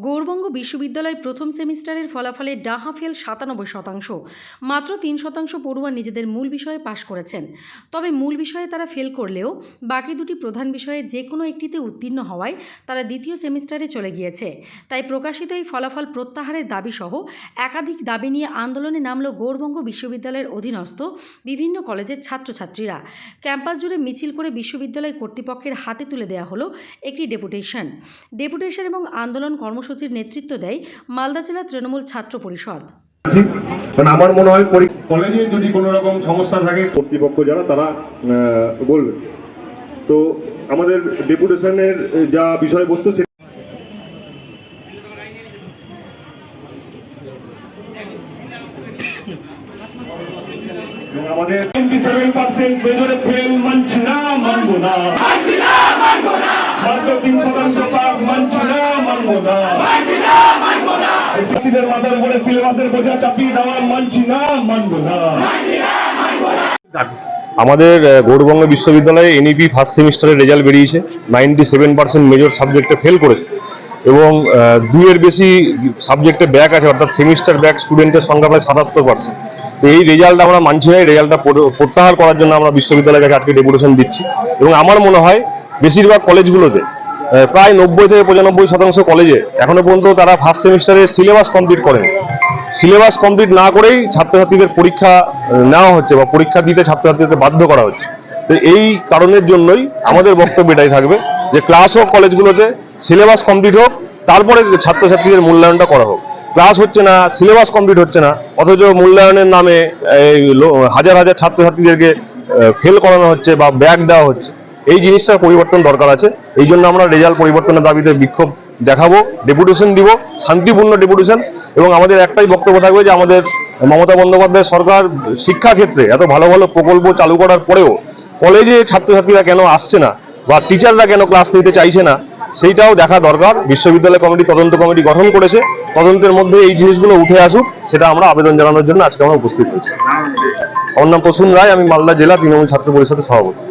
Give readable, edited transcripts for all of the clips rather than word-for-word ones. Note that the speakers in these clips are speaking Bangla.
গৌড়বঙ্গ বিশ্ববিদ্যালয় প্রথম সেমিস্টারের ফলাফলে ডাহা ফেল ৯৭%। মাত্র ৩% পড়ুয়া নিজেদের মূল বিষয়ে পাশ করেছেন। তবে মূল বিষয়ে তারা ফেল করলেও বাকি দুটি প্রধান বিষয়ে যে কোনো একটিতে উত্তীর্ণ হওয়ায় তারা দ্বিতীয় সেমিস্টারে চলে গিয়েছে। তাই প্রকাশিত এই ফলাফল প্রত্যাহারের দাবিসহ একাধিক দাবি নিয়ে আন্দোলনে নামল গৌড়বঙ্গ বিশ্ববিদ্যালয়ের অধীনস্থ বিভিন্ন কলেজের ছাত্রছাত্রীরা। ক্যাম্পাস জুড়ে মিছিল করে বিশ্ববিদ্যালয় কর্তৃপক্ষের হাতে তুলে দেওয়া হলো একটি ডেপুটেশন এবং আন্দোলন কর্মসূচির নেতৃত্ব দেয় মালদা জেলা তৃণমূল ছাত্র পরিষদ। আমার মনে হয় কলেজে যদি কোনো রকম সমস্যা থাকে কর্তৃপক্ষ যারা তারা বলবে। তো আমাদের ডেপুটেশনের যা বিষয়বস্তু আমাদের 27% মেজরে ফেল মানছি না, মানবো না, মাত্র 3% পাস মানছি না, মানবো না, ছাত্রীদের মাথার উপরে সিলেবাসের বোঝা চাপিয়ে দেওয়া মানছি না, মানবো না। আমাদের গৌড়বঙ্গ বিশ্ববিদ্যালয়ে এনইপি ফার্স্ট সেমিস্টারের রেজাল্ট বেরিয়েছে। 97% মেজর সাবজেক্টে ফেল করেছে এবং 2-এর বেশি সাবজেক্টে ব্যাক আছে, অর্থাৎ সেমিস্টার ব্যাক স্টুডেন্টের সংখ্যা প্রায় 77%। তো এই রেজাল্ট আমরা মানছি না। এই রেজাল্টটা প্রত্যাহার করার জন্য আমরা বিশ্ববিদ্যালয়ের কাছে আজকে ডেপুটেশন দিচ্ছি এবং আমার মনে হয় বেশিরভাগ কলেজগুলোতে প্রায় 90 থেকে 95% কলেজে এখনো পর্যন্ত তারা ফার্স্ট সেমিস্টারের সিলেবাস কমপ্লিট করেন। সিলেবাস কমপ্লিট না করেই ছাত্রছাত্রীদের পরীক্ষা নেওয়া হচ্ছে বা পরীক্ষা দিতে ছাত্রছাত্রীদের বাধ্য করা হচ্ছে। তো এই কারণের জন্যই আমাদের বক্তব্য এটাই থাকবে যে ক্লাস হোক কলেজগুলোতে, সিলেবাস কমপ্লিট হোক, তারপরে ছাত্রছাত্রীদের মূল্যায়নটা করা হোক। ক্লাস হচ্ছে না, সিলেবাস কমপ্লিট হচ্ছে না, অথচ মূল্যায়নের নামে হাজার হাজার ছাত্রছাত্রীদেরকে ফেল করানো হচ্ছে বা ব্যাক দেওয়া হচ্ছে। এই জিনিসটার পরিবর্তন দরকার আছে। এই জন্য আমরা রেজাল্ট পরিবর্তনের দাবিতে বিক্ষোভ দেখাবো, ডেপুটেশন দিব, শান্তিপূর্ণ ডেপুটেশন। এবং আমাদের একটাই বক্তব্য থাকবে যে আমাদের মমতা বন্দ্যোপাধ্যায় সরকার শিক্ষা ক্ষেত্রে এত ভালো ভালো প্রকল্প চালু করার পরেও কলেজে ছাত্রছাত্রীরা কেন আসছে না বা টিচাররা কেন ক্লাস নিতে চাইছে না, সেইটাও দেখা দরকার। বিশ্ববিদ্যালয় কমিটি তদন্ত কমিটি গঠন করেছে, তদন্তের মধ্যে এই জিনিসগুলো উঠে আসুক, সেটা আমরা আবেদন জানানোর জন্য আজকে আমরা উপস্থিত হয়েছি। আমার নাম প্রসূন রায়, আমি মালদা জেলা তৃণমূল ছাত্র পরিষদের সভাপতি।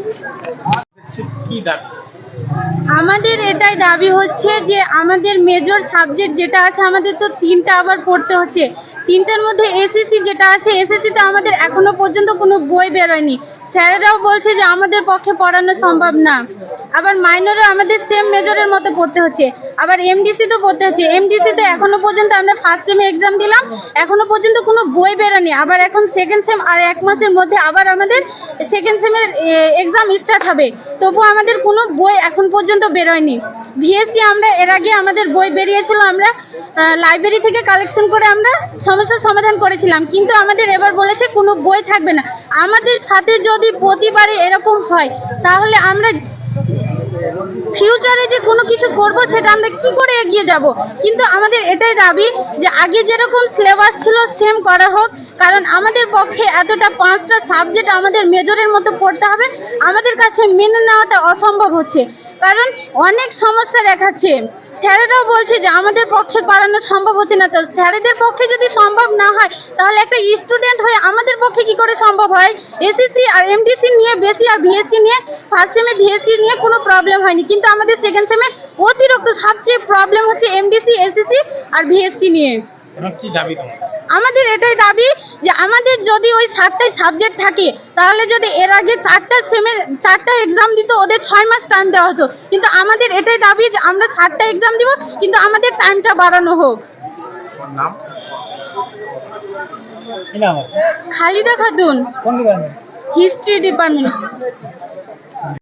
আমাদের এটাই দাবি হচ্ছে যে আমাদের মেজর সাবজেক্ট যেটা আছে আমাদের তো 3টা আবার পড়তে হচ্ছে। 3টার মধ্যে এসএসসি যেটা আছে, এসএসসিতে আমাদের এখনো পর্যন্ত কোনো বই বেরোয়নি। স্যারেরাও বলছে যে আমাদের পক্ষে পড়ানো সম্ভব না। আবার মাইনরে আমাদের সেম মেজরের মতো পড়তে হচ্ছে, আবার এমডিসি তো পড়তে হচ্ছে। এমডিসিতে এখনো পর্যন্ত আমরা ফার্স্ট সেমে এক্সাম দিলাম, এখনো পর্যন্ত কোনো বই বেরোয়নি। আবার এখন সেকেন্ড সেম আর 1 মাসের মধ্যে আবার আমাদের সেকেন্ড সেমের এক্সাম স্টার্ট হবে, তবুও আমাদের কোনো বই এখন পর্যন্ত বেরোয়নি। ভিএসসি আমরা এর আগে আমাদের বই বেরিয়েছিল, আমরা লাইব্রেরি থেকে কালেকশন করে আমরা সমস্যার সমাধান করেছিলাম, কিন্তু আমাদের এবার বলেছে কোনো বই থাকবে না। আমাদের সাথে যদি প্রতিবারে এরকম হয় তাহলে আমরা ফিউচারে যে কোনো কিছু করব সেটা আমরা কি করে এগিয়ে যাব। কিন্তু আমাদের এটাই দাবি যে আগে যেরকম সিলেবাস ছিল সেম করা হোক, কারণ আমাদের পক্ষে এতটা 5টা সাবজেক্ট আমাদের মেজরের মতো পড়তে হবে, আমাদের কাছে মেনে নেওয়াটা অসম্ভব হচ্ছে, কারণ অনেক সমস্যা দেখাচ্ছে। স্যারেরাও বলছে যে আমাদের পক্ষে করানো সম্ভব হচ্ছে না। তো স্যারেদের পক্ষে যদি সম্ভব না হয় তাহলে একটা স্টুডেন্ট হয়ে আমাদের পক্ষে কি করে সম্ভব হয়। এসএসসি আর এমডিসি নিয়ে বেশি, আর ভিএসসি নিয়ে ফার্স্ট সেমে ভিএসসি নিয়ে কোনো প্রবলেম হয়নি, কিন্তু আমাদের সেকেন্ড সেমে অতিরিক্ত সবচেয়ে প্রবলেম হচ্ছে এমডিসি, এসএসসি আর ভিএসসি নিয়ে। আমাদের এটাই দাবি যে আমাদের যদি ওই 7টাই সাবজেক্ট থাকে তাহলে যদি এর আগে 4টা এক্সাম দিত, ওদের 6 মাস টাইম দেওয়া হতো। কিন্তু আমাদের এটাই দাবি যে আমরা 7টা এক্সাম দিব, কিন্তু আমাদের টাইমটা বাড়ানো হোক। Khalida Khatun, history department.